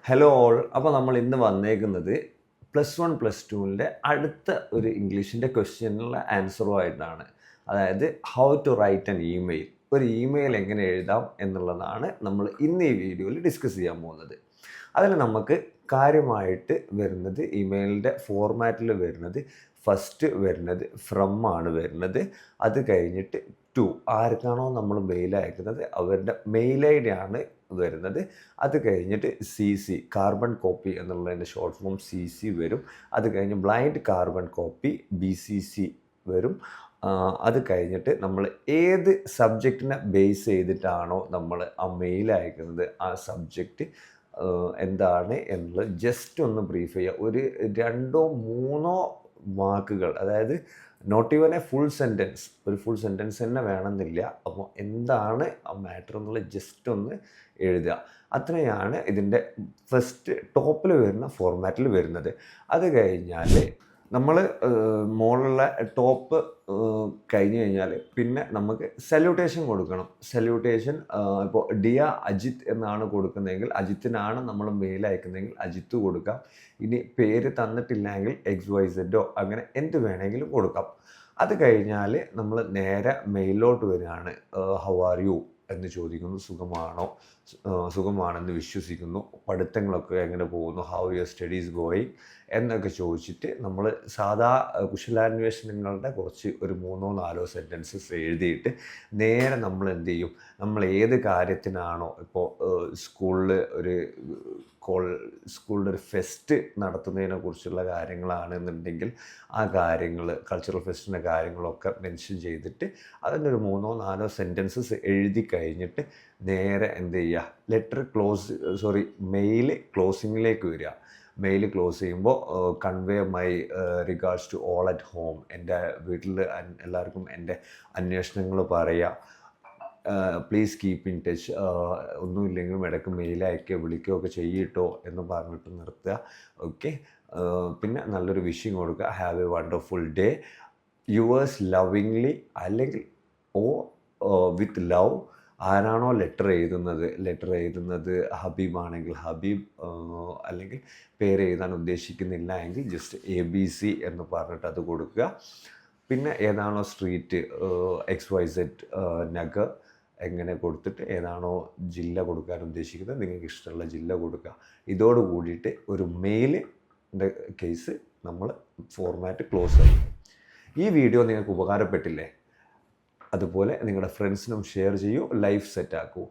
Hello all. അപ്പോൾ നമ്മൾ ഇന്ന് വന്നേക്കുന്നത് +1 +2ൻ്റെ അടുത്ത ഒരു ഇംഗ്ലീഷിൻ്റെ ക്വസ്റ്റ്യനുള്ള ആൻസറുമായിട്ടാണ്. അതായത് how to write an email, ഒരു ഇമെയിൽ എങ്ങനെ എഴുതാം എന്നുള്ളതാണ് നമ്മൾ ഇന്ന് ഈ വീഡിയോയിൽ ഡിസ്കസ് ചെയ്യാൻ പോകുന്നത്. അതിൽ നമുക്ക് കാര്യമായിട്ട് വരുന്നത് ഇമെയിലിൻ്റെ ഫോർമാറ്റിൽ വരുന്നത് ഫസ്റ്റ് വരുന്നത് ഫ്രം ആണ് വരുന്നത്. അത് കഴിഞ്ഞിട്ട് ടു, ആർക്കാണോ നമ്മൾ മെയിൽ അയക്കുന്നത് അവരുടെ മെയിൽ ഐ ഡി ആണ് വരുന്നത്. അത് കഴിഞ്ഞിട്ട് CC, കാർബൺ കോപ്പി എന്നുള്ളതിൻ്റെ ഷോർട്ട് ഫോം CC വരും. അത് കഴിഞ്ഞ് ബ്ലൈൻഡ് കാർബൺ കോപ്പി BCC വരും. അത് കഴിഞ്ഞിട്ട് നമ്മൾ ഏത് സബ്ജക്റ്റിനെ ബേസ് ചെയ്തിട്ടാണോ നമ്മൾ ആ മെയിൽ അയക്കുന്നത് ആ സബ്ജക്റ്റ് എന്താണ് എന്നുള്ളത് ജസ്റ്റ് ഒന്ന് ബ്രീഫ് ചെയ്യുക. ഒരു 2-3 വാക്കുകൾ, അതായത് not even a full sentence, ഒരു ഫുൾ സെൻറ്റൻസ് തന്നെ വേണമെന്നില്ല. അപ്പോൾ എന്താണ് ആ മാറ്റർ എന്നുള്ളത് ജസ്റ്റ് ഒന്ന് എഴുതുക. അത്രയാണ് ഇതിൻ്റെ ഫസ്റ്റ് ടോപ്പിൽ വരുന്ന ഫോർമാറ്റിൽ വരുന്നത്. അത് കഴിഞ്ഞാൽ നമ്മൾ മുകളിലുള്ള ടോപ്പ് കഴിഞ്ഞ് കഴിഞ്ഞാൽ പിന്നെ നമുക്ക് സല്യൂട്ടേഷൻ കൊടുക്കണം. സല്യൂട്ടേഷൻ ഇപ്പോൾ ഡിയ അജിത്ത് എന്നാണ് കൊടുക്കുന്നതെങ്കിൽ അജിത്തിനാണ് നമ്മൾ മെയിൽ അയക്കുന്നതെങ്കിൽ അജിത്ത് കൊടുക്കാം. ഇനി പേര് തന്നിട്ടില്ലെങ്കിൽ XYZ അങ്ങനെ എന്ത് വേണമെങ്കിലും കൊടുക്കാം. അത് കഴിഞ്ഞാൽ നമ്മൾ നേരെ മെയിലോട്ട് വരികയാണ്. ഹൗ ആർ യു എന്ന് ചോദിക്കുന്നു. സുഖമാണെന്ന് വിശ്വസിക്കുന്നു. പഠിത്തങ്ങളൊക്കെ എങ്ങനെ പോകുന്നു, ഹൗ യുവർ സ്റ്റഡീസ് ഗോയിങ് എന്നൊക്കെ ചോദിച്ചിട്ട് നമ്മൾ സാധാ കുശലാന്വേഷണങ്ങളുടെ കുറച്ച് ഒരു 3-4 സെൻറ്റൻസസ് എഴുതിയിട്ട് നേരെ നമ്മൾ എന്ത് ചെയ്യും, നമ്മൾ ഏത് കാര്യത്തിനാണോ ഇപ്പോൾ സ്കൂളിൽ ഒരു ഫെസ്റ്റ് നടത്തുന്നതിനെ കുറിച്ചുള്ള കാര്യങ്ങളാണെന്നുണ്ടെങ്കിൽ ആ കാര്യങ്ങൾ, കൾച്ചറൽ ഫെസ്റ്റിൻ്റെ കാര്യങ്ങളൊക്കെ മെൻഷൻ ചെയ്തിട്ട് അതിൻ്റെ ഒരു 3-4 സെൻറ്റൻസസ് എഴുതി കഴിഞ്ഞിട്ട് നേരെ എന്ത് ചെയ്യുക, മെയിൽ ക്ലോസിങ്ങിലേക്ക് വരിക. മെയിൽ ക്ലോസ് ചെയ്യുമ്പോൾ convey my regards to all at home, എൻ്റെ വീട്ടിൽ എല്ലാവർക്കും എൻ്റെ അന്വേഷണങ്ങൾ പറയുക. പ്ലീസ് കീപ്പ് ഇൻ ടച്ച്, ഒന്നുമില്ലെങ്കിലും ഇടയ്ക്ക് മെയിൽ അയക്കുകയോ വിളിക്കുകയോ ഒക്കെ ചെയ്യട്ടോ എന്ന് പറഞ്ഞിട്ട് നിർത്തുക. ഓക്കെ. പിന്നെ നല്ലൊരു വിഷിങ് കൊടുക്കുക. Have a wonderful day, yours lovingly, അല്ലെങ്കിൽ വിത്ത് ലവ്. ആരാണോ ലെറ്റർ എഴുതുന്നത് ഹബീബാണെങ്കിൽ ഹബീബ്, അല്ലെങ്കിൽ പേര് എഴുതാൻ ഉദ്ദേശിക്കുന്നില്ല എങ്കിൽ ജസ്റ്റ് ABC എന്ന് പറഞ്ഞിട്ട് അത് കൊടുക്കുക. പിന്നെ ഏതാണോ സ്ട്രീറ്റ് XYZ നഗർ എങ്ങനെ കൊടുത്തിട്ട് ഏതാണോ ജില്ല കൊടുക്കാൻ ഉദ്ദേശിക്കുന്നത് നിങ്ങൾക്ക് ഇഷ്ടമുള്ള ജില്ല കൊടുക്കുക. ഇതോട് കൂടിയിട്ട് ഒരു മെയിലിൻ്റെ കേസ് നമ്മൾ ഫോർമാറ്റ് ക്ലോസ് ആയി. ഈ വീഡിയോ നിങ്ങൾക്ക് ഉപകാരപ്പെട്ടില്ലേ? അതുപോലെ നിങ്ങളുടെ ഫ്രണ്ട്സിനും ഷെയർ ചെയ്യൂ, ലൈഫ് സെറ്റ് ആക്കൂ.